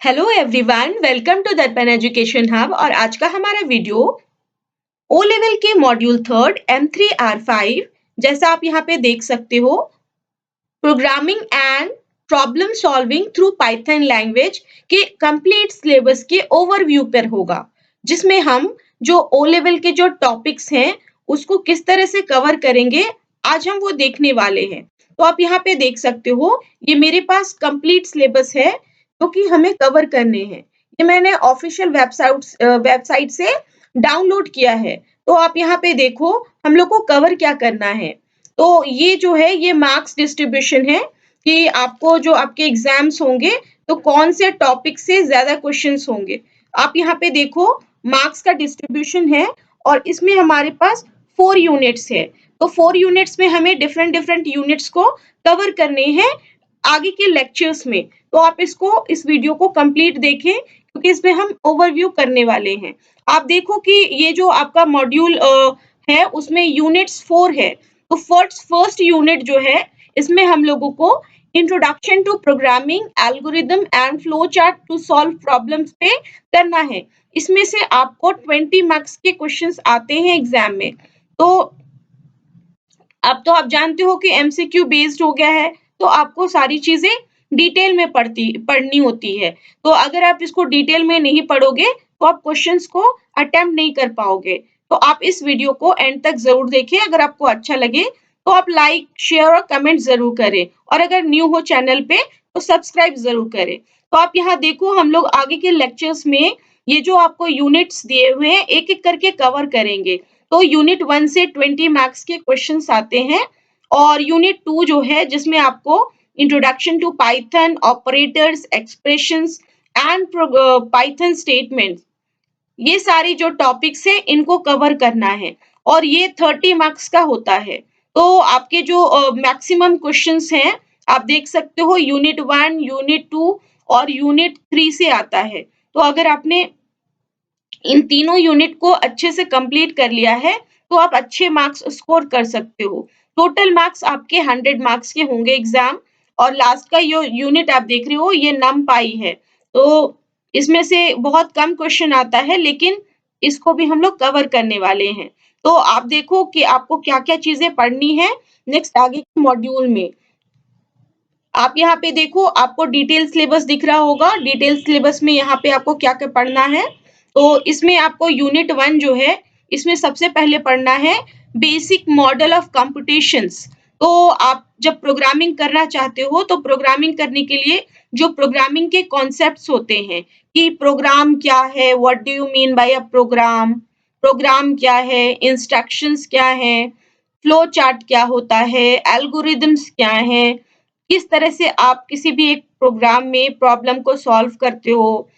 Hello everyone, welcome to दर्पण education hub. और आज का हमारा वीडियो ओ लेवल के मॉड्यूल थर्ड M3R5, जैसा आप यहाँ पे देख सकते हो, programming and problem solving through Python language के कंप्लीट सिलेबस के ओवरव्यू पर होगा, जिसमें हम जो ओ लेवल के जो टॉपिक्स हैं उसको किस तरह से कवर करेंगे, आज हम वो देखने वाले हैं। तो आप यहाँ पे देख सकते हो, ये मेरे पास कंप्लीट सिलेबस है जो कि हमें कवर करने हैं। ये मैंने ऑफिशियल वेबसाइट से डाउनलोड किया है। तो आप यहाँ पे देखो, हम लोग को कवर क्या करना है। तो ये जो है ये मार्क्स डिस्ट्रीब्यूशन है कि आपको जो आपके एग्जाम्स होंगे तो कौन से टॉपिक से ज्यादा क्वेश्चंस होंगे। आप यहाँ पे देखो, मार्क्स का डिस्ट्रीब्यूशन है और इसमें हमारे पास 4 यूनिट्स है। तो 4 यूनिट्स में हमें डिफरेंट डिफरेंट यूनिट्स को कवर करने हैं आगे के लेक्चर्स में। तो आप इस वीडियो को कंप्लीट देखें क्योंकि इसमें हम ओवरव्यू करने वाले हैं। आप देखो कि ये जो आपका मॉड्यूल है उसमें यूनिट्स 4 है। तो फर्स्ट यूनिट जो है इसमें हम लोगों को introduction to programming algorithm and flow chart to solve problems पे करना है। इसमें से आपको 20 मार्क्स के क्वेश्चंस आते हैं एग्जाम में। तो अब तो आप जानते हो कि एमसीक्यू बेस्ड हो गया है, तो आपको सारी चीजें डिटेल में पढ़नी होती है। तो अगर आप इसको डिटेल में नहीं पढ़ोगे तो आप क्वेश्चंस को अटेम्प्ट नहीं कर पाओगे। तो आप इस वीडियो को एंड तक जरूर देखें। अगर आपको अच्छा लगे तो आप लाइक, शेयर और कमेंट जरूर करें, और अगर न्यू हो चैनल पे तो सब्सक्राइब जरूर करें। तो आप यहाँ देखो, हम लोग आगे के लेक्चर्स में ये जो आपको यूनिट्स दिए हुए हैं एक एक करके कवर करेंगे। तो यूनिट 1 से 20 मार्क्स के क्वेश्चंस आते हैं, और यूनिट 2 जो है जिसमें आपको introduction to Python, operators, expressions and Python statements, ये सारी जो टॉपिक्स है इनको कवर करना है, और ये 30 मार्क्स का होता है। तो आपके जो मैक्सिमम क्वेश्चंस हैं आप देख सकते हो, यूनिट 1, यूनिट 2 और यूनिट 3 से आता है। तो अगर आपने इन तीनों यूनिट को अच्छे से कंप्लीट कर लिया है तो आप अच्छे मार्क्स स्कोर कर सकते हो। टोटल मार्क्स आपके 100 मार्क्स के होंगे एग्जाम। और लास्ट का ये यूनिट आप देख रहे हो ये नम पाई है। तो इसमें से बहुत कम क्वेश्चन आता है, लेकिन इसको भी हम लोग कवर करने वाले हैं। तो आप देखो कि आपको क्या क्या चीजें पढ़नी है नेक्स्ट आगे के मॉड्यूल में। आप यहाँ पे देखो, आपको डिटेल सिलेबस दिख रहा होगा। डिटेल सिलेबस में यहाँ पे आपको क्या क्या पढ़ना है। तो इसमें आपको यूनिट 1 जो है इसमें सबसे पहले पढ़ना है बेसिक मॉडल ऑफ कंप्यूटेशंस। तो आप जब प्रोग्रामिंग करना चाहते हो तो प्रोग्रामिंग करने के लिए जो प्रोग्रामिंग के कॉन्सेप्ट्स होते हैं कि प्रोग्राम क्या है, what do you mean by a program, program क्या है, इंस्ट्रक्शंस क्या है, फ्लो चार्ट क्या होता है, एल्गोरिदम्स क्या है, किस तरह से आप किसी भी एक प्रोग्राम में प्रॉब्लम को सॉल्व करते हो,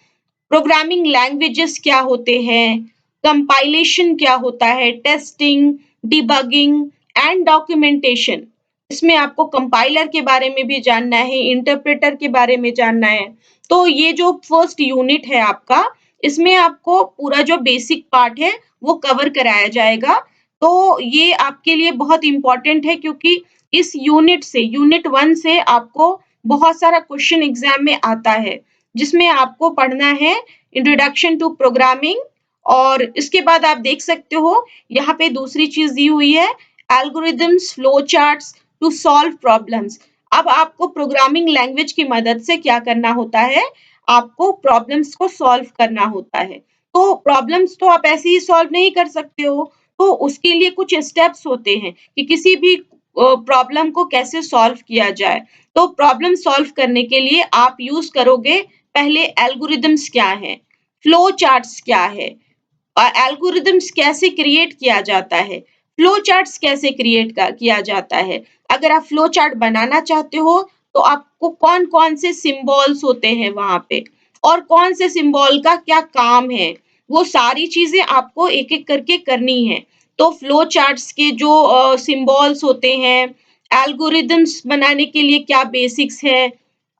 प्रोग्रामिंग लैंग्वेजेस क्या होते हैं, कंपाइलेशन क्या होता है, टेस्टिंग, डिबगिंग एंड डॉक्यूमेंटेशन। इसमें आपको कंपाइलर के बारे में भी जानना है, इंटरप्रेटर के बारे में जानना है। तो ये जो फर्स्ट यूनिट है आपका, इसमें आपको पूरा जो बेसिक पार्ट है वो कवर कराया जाएगा। तो ये आपके लिए बहुत इंपॉर्टेंट है क्योंकि इस यूनिट 1 से आपको बहुत सारा क्वेश्चन एग्जाम में आता है, जिसमें आपको पढ़ना है इंट्रोडक्शन टू प्रोग्रामिंग। और इसके बाद आप देख सकते हो यहाँ पे दूसरी चीज दी हुई है, algorithms, flow charts to solve problems. अब आपको प्रोग्रामिंग लैंग्वेज की मदद से क्या करना होता है, आपको प्रॉब्लम्स को सॉल्व करना होता है। तो प्रॉब्लम्स तो आप ऐसे ही सॉल्व नहीं कर सकते हो, तो उसके लिए कुछ स्टेप्स होते हैं कि किसी भी प्रॉब्लम को कैसे सॉल्व किया जाए। तो प्रॉब्लम सॉल्व करने के लिए आप यूज करोगे पहले एल्गोरिदम्स क्या है, फ्लो चार्ट्स क्या है, एल्गोरिदम्स कैसे क्रिएट किया जाता है, फ्लो चार्ट्स कैसे किया जाता है। अगर आप फ्लो चार्ट बनाना चाहते हो तो आपको कौन कौन से सिंबल्स होते हैं वहां पे, और कौन से सिंबल का क्या काम है, वो सारी चीजें आपको एक एक करके करनी है। तो फ्लो चार्ट्स के जो सिंबल्स होते हैं, एल्गोरिदम्स बनाने के लिए क्या बेसिक्स है,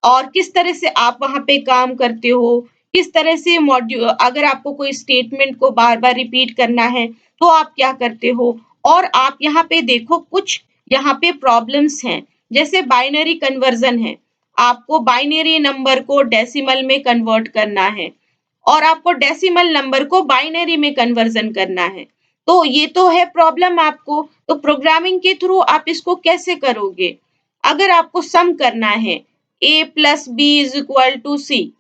और किस तरह से आप वहां पे काम करते हो, किस तरह से मॉड्यूल, अगर आपको कोई स्टेटमेंट को बार बार रिपीट करना है तो आप क्या करते हो। और आप यहाँ पे देखो कुछ यहाँ पे प्रॉब्लम्स हैं, जैसे बाइनरी कन्वर्जन है। आपको बाइनरी नंबर को डेसिमल में कन्वर्ट करना है और आपको डेसिमल नंबर को बाइनरी में कन्वर्जन करना है। तो ये तो है प्रॉब्लम आपको, तो प्रोग्रामिंग के थ्रू आप इसको कैसे करोगे? अगर आपको सम करना है a plus B is equal to C,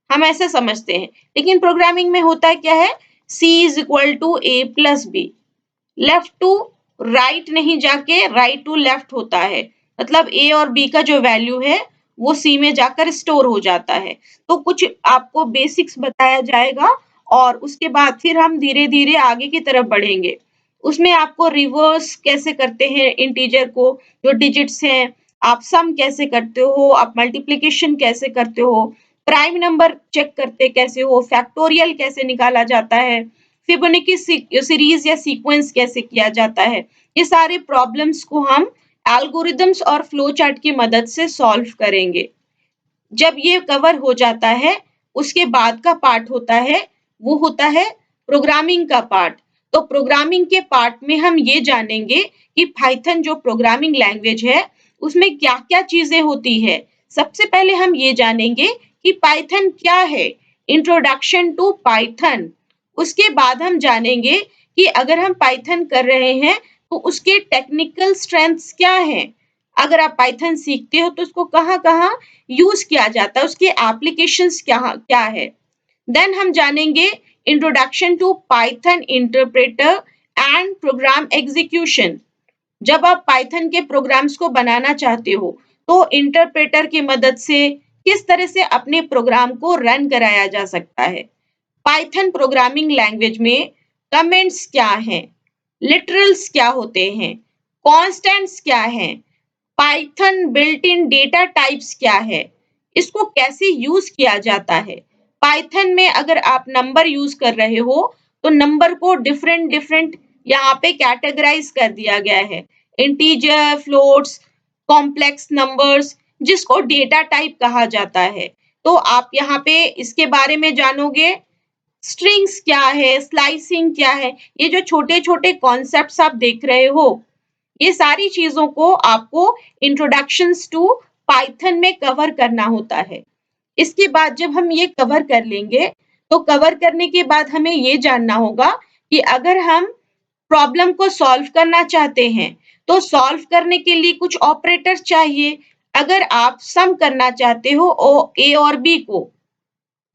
हम ऐसे समझते हैं, लेकिन प्रोग्रामिंग में होता क्या है, c is equal to a plus b, left to right नहीं जाके राइट टू लेफ्ट होता है, मतलब ए और बी का जो वैल्यू है वो सी में जाकर स्टोर हो जाता है। तो कुछ आपको बेसिक्स बताया जाएगा और उसके बाद फिर हम धीरे धीरे आगे की तरफ बढ़ेंगे। उसमें आपको रिवर्स कैसे करते हैं इंटीजर को, जो डिजिट्स हैं, आप सम कैसे करते हो, आप मल्टीप्लिकेशन कैसे करते हो, प्राइम नंबर चेक करते कैसे हो, फैक्टोरियल कैसे निकाला जाता है, फिबोनाची सीरीज या सीक्वेंस कैसे किया जाता है, ये सारे प्रॉब्लम्स को हम एल्गोरिदम्स और फ्लो चार्ट की मदद से सॉल्व करेंगे। जब ये कवर हो जाता है, उसके बाद का पार्ट होता है, वो होता है प्रोग्रामिंग का पार्ट। तो प्रोग्रामिंग के पार्ट में हम ये जानेंगे कि पाइथन जो प्रोग्रामिंग लैंग्वेज है, उसमें क्या-क्या चीजें होती है। सबसे पहले हम ये जानेंगे कि पाइथन क्या है, इंट्रोडक्शन टू पाइथन। उसके बाद हम जानेंगे कि अगर हम पाइथन कर रहे हैं, तो उसके टेक्निकल स्ट्रेंथ्स क्या हैं। अगर आप पाइथन सीखते हो तो उसको कहाँ-कहाँ यूज किया जाता है, उसके एप्लीकेशंस क्या क्या है। देन हम जानेंगे introduction to Python interpreter and program execution. जब आप पाइथन के प्रोग्राम्स को बनाना चाहते हो, तो इंटरप्रेटर की मदद से किस तरह से अपने प्रोग्राम को रन कराया जा सकता है। पाइथन प्रोग्रामिंग लैंग्वेज में कमेंट्स क्या हैं, लिटरल्स क्या होते हैं, कॉन्स्टेंट्स क्या हैं, Python built in data types क्या है, इसको कैसे यूज किया जाता है। पाइथन में अगर आप नंबर यूज कर रहे हो, तो नंबर को डिफरेंट डिफरेंट यहाँ पे कैटेगराइज कर दिया गया है, इंटीजर, फ्लोट्स, कॉम्प्लेक्स नंबर्स, जिसको डेटा टाइप कहा जाता है। तो आप यहाँ पे इसके बारे में जानोगे, स्ट्रिंग्स क्या है, स्लाइसिंग क्या है, ये जो छोटे छोटे कॉन्सेप्ट्स आप देख रहे हो, ये सारी चीजों को आपको इंट्रोडक्शंस टू पाइथन में कवर करना होता है। इसके बाद जब हम ये कवर कर लेंगे, तो कवर करने के बाद हमें ये जानना होगा कि अगर हम प्रॉब्लम को सॉल्व करना चाहते हैं, तो सॉल्व करने के लिए कुछ ऑपरेटर्स चाहिए। अगर आप सम करना चाहते हो ए और बी को,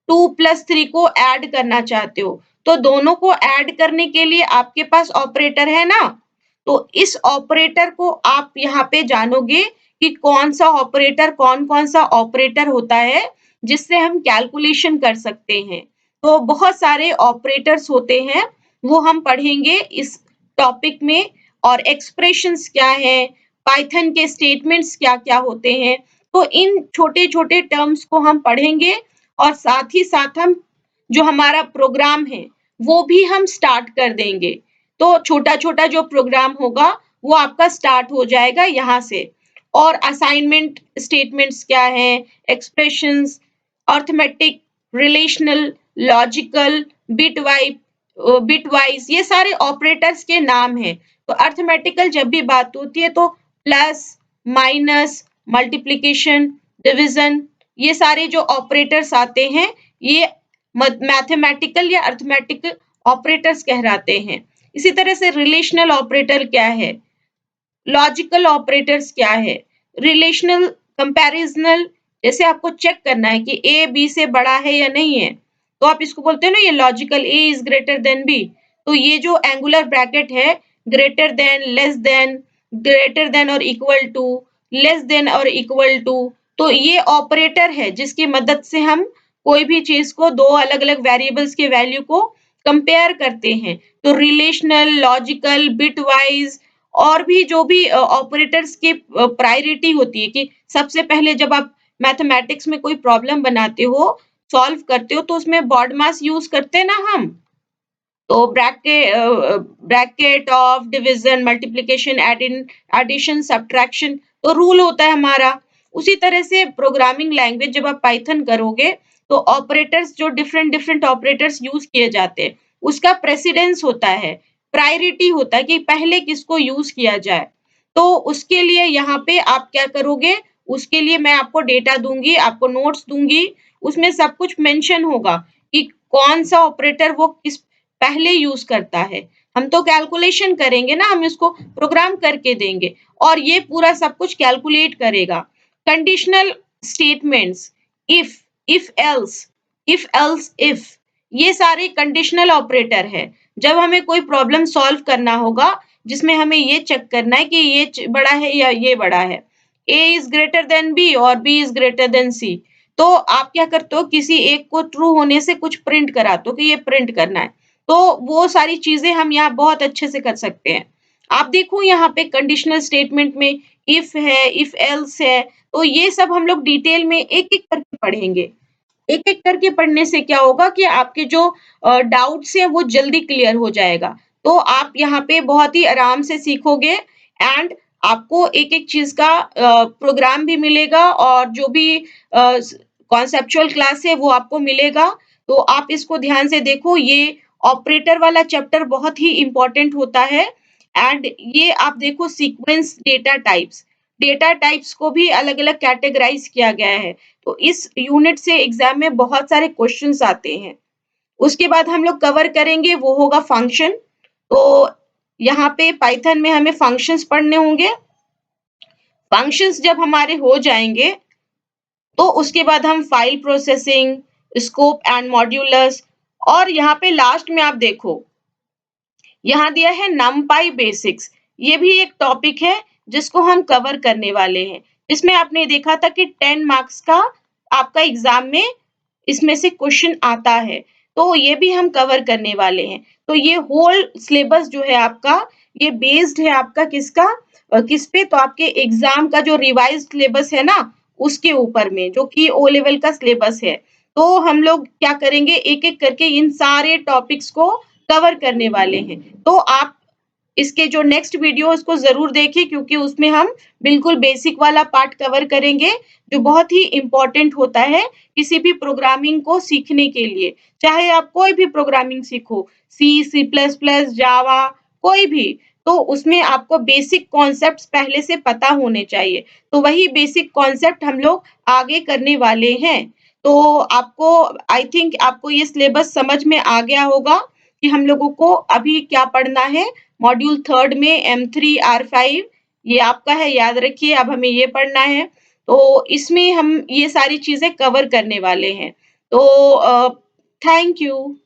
2 प्लस 3 को ऐड करना चाहते हो, तो दोनों को ऐड करने के लिए आपके पास ऑपरेटर है ना? तो इस ऑपरेटर को आप यहाँ पे जानोगे कि कौन-सा ऑपरेटर कौन-कौन सा ऑपरेटर होता है, जिससे हम कैलकुलेशन कर सकते हैं। तो बहुत सारे ऑपरेटर्स होते हैं, वो हम पढ़ेंगे इस टॉपिक में, और एक्सप्रेशंस क्या हैं, पाइथन के स्टेटमेंट्स क्या-क्या होते हैं। तो इन छोटे-छोटे टर्म्स को हम पढ़ेंगे और साथ ही साथ हम जो हमारा प्रोग्राम है, वो भी हम स्टार्ट कर देंगे। तो छोटा-छोटा जो प्रोग्राम होगा, वो आपका स्टार्ट हो जाएगा यहाँ से। और असाइनमेंट स्टेटमेंट्स क्या हैं, expressions, arithmetic, relational, logical, bitwise, ये सारे ऑपरेटर्स के नाम हैं। तो अरिथमेटिकल जब भी बात होती है, तो प्लस, माइनस, मल्टिप्लिकेशन, डिवीज़न, ये सारे जो ऑपरेटर्स आते हैं, ये मैथमेटिकल या अरिथमेटिकल ऑपरेटर्स कहलाते हैं। इसी तरह से रिलेशनल ऑपरेटर क्या है, लॉजिकल ऑपरेटर्स क्या है, रिलेशनल कंपैरिजनल, जैसे आपको चेक करना है कि ए बी से बड़ा है या नहीं है, तो आप इसको बोलते हो ना, ये logical, a is greater than b. तो ये जो एंगुलर ब्रैकेट है, greater than, less than, greater than और इक्वल टू, लेस देन और इक्वल टू, तो ये ऑपरेटर है जिसकी मदद से हम कोई भी चीज को, दो अलग अलग वेरिएबल्स के वैल्यू को कंपेयर करते हैं। तो रिलेशनल, लॉजिकल, बिटवाइज, और भी जो भी ऑपरेटर्स की प्रायोरिटी होती है कि सबसे पहले जब आप मैथमेटिक्स में कोई प्रॉब्लम बनाते हो, सॉल्व करते हो, तो उसमें बॉड मास यूज करते हैं ना हम। तो bracket of, division, multiplication, addition, subtraction, तो रूल होता है हमारा। उसी तरह से प्रोग्रामिंग लैंग्वेज जब आप पाइथन करोगे, तो ऑपरेटर्स, जो डिफरेंट डिफरेंट ऑपरेटर्स यूज किए जाते हैं, उसका प्रेसिडेंस होता है, प्रायोरिटी होता है कि पहले किसको यूज किया जाए। तो उसके लिए यहाँ पे आप क्या करोगे, उसके लिए मैं आपको डेटा दूँगी, आपको नोट्स दूँगी, उसमें सब कुछ मेंशन होगा कि कौन-सा ऑपरेटर वो किस पहले यूज़ करता है। हम तो कैलकुलेशन करेंगे ना, हम इसको प्रोग्राम करके देंगे और ये पूरा सब कुछ कैलकुलेट करेगा। Conditional statements, if, if else, if else if, ये सारे कंडीशनल ऑपरेटर है। जब हमें कोई प्रॉब्लम सॉल्व करना होगा, जिसमें हमें ये चेक करना है कि ये बड़ा है या ये बड़ा है। A is greater then B और B is greater then C। तो आप क्या करते हो, किसी एक को ट्रू होने से कुछ प्रिंट कराते हो कि ये प्रिंट करना है। तो वो सारी चीजें हम यहाँ बहुत अच्छे से कर सकते हैं। आप देखो यहाँ पे कंडीशनल स्टेटमेंट में इफ है, इफ एल्स है, तो ये सब हम लोग डिटेल में एक-एक करके पढ़ेंगे। एक-एक करके पढ़ने से क्या होगा कि आपके जो डाउट्स हैं वो जल्दी क्लियर हो जाएगा। तो आप यहाँ पे बहुत ही आराम से सीखोगे एंड आपको एक-एक चीज़ का प्रोग्राम भी मिलेगा और जो भी कॉन्सेप्चुअल क्लास है वो आपको मिलेगा। तो आप इसको ध्यान से देखो, ये ऑपरेटर वाला चैप्टर बहुत ही इम्पोर्टेंट होता है एंड ये आप देखो सीक्वेंस डेटा टाइप्स को भी अलग-अलग कैटेगराइज़ किया गया है। तो इस यूनिट से एग्जाम में बहुत सारे क्वेश्चंस आते हैं। उसके बाद हम लोग कवर करेंगे वो होगा फंक्शन। तो यहाँ पे पाइथन में हमें फंक्शंस पढ़ने होंगे। फंक्शंस जब हमारे हो जाएंगे तो उसके बाद हम file processing, scope and modulus और यहाँ पे लास्ट में आप देखो, यहाँ दिया है नमपाई बेसिक्स। ये भी एक टॉपिक है जिसको हम कवर करने वाले हैं। इसमें आपने देखा था कि 10 मार्क्स का आपका एग्जाम में इसमें से क्वेश्चन आता है। तो ये भी हम कवर करने वाले हैं। तो ये होल सिलेबस जो है आपका, ये बेस्ड है आपका किसका, किस पे, तो आपके एग्जाम का जो रिवाइज्ड सिलेबस है ना, उसके ऊपर में, जो कि ओ लेवल का सिलेबस है। तो हम लोग क्या करेंगे, एक-एक करके इन सारे टॉपिक्स को कवर करने वाले हैं। तो आप इसके जो नेक्स्ट वीडियो उसको ज़रूर देखिए, क्योंकि उसमें हम बिल्कुल बेसिक वाला पार्ट कवर करेंगे, जो बहुत ही इम्पोर्टेंट होता है किसी भी प्रोग्रामिंग को सीखने के लिए। चाहे आप कोई भी प्रोग्रामिंग सीखो, सी, सी प्लस प्लस, जावा, कोई भी, तो उसमें आपको बेसिक कॉन्सेप्ट्स पहले से पता होने चाहिए। तो वही बेसिक कॉन्सेप्ट हम लोग आगे करने वाले हैं। तो आपको, आई थिंक आपको ये सिलेबस समझ में आ गया होगा कि हम लोगों को अभी क्या पढ़ना है। मॉड्यूल 3 में M3R5 ये आपका है, याद रखिए, अब हमें ये पढ़ना है। तो इसमें हम ये सारी चीज़ें कवर करने वाले हैं। तो थैंक यू।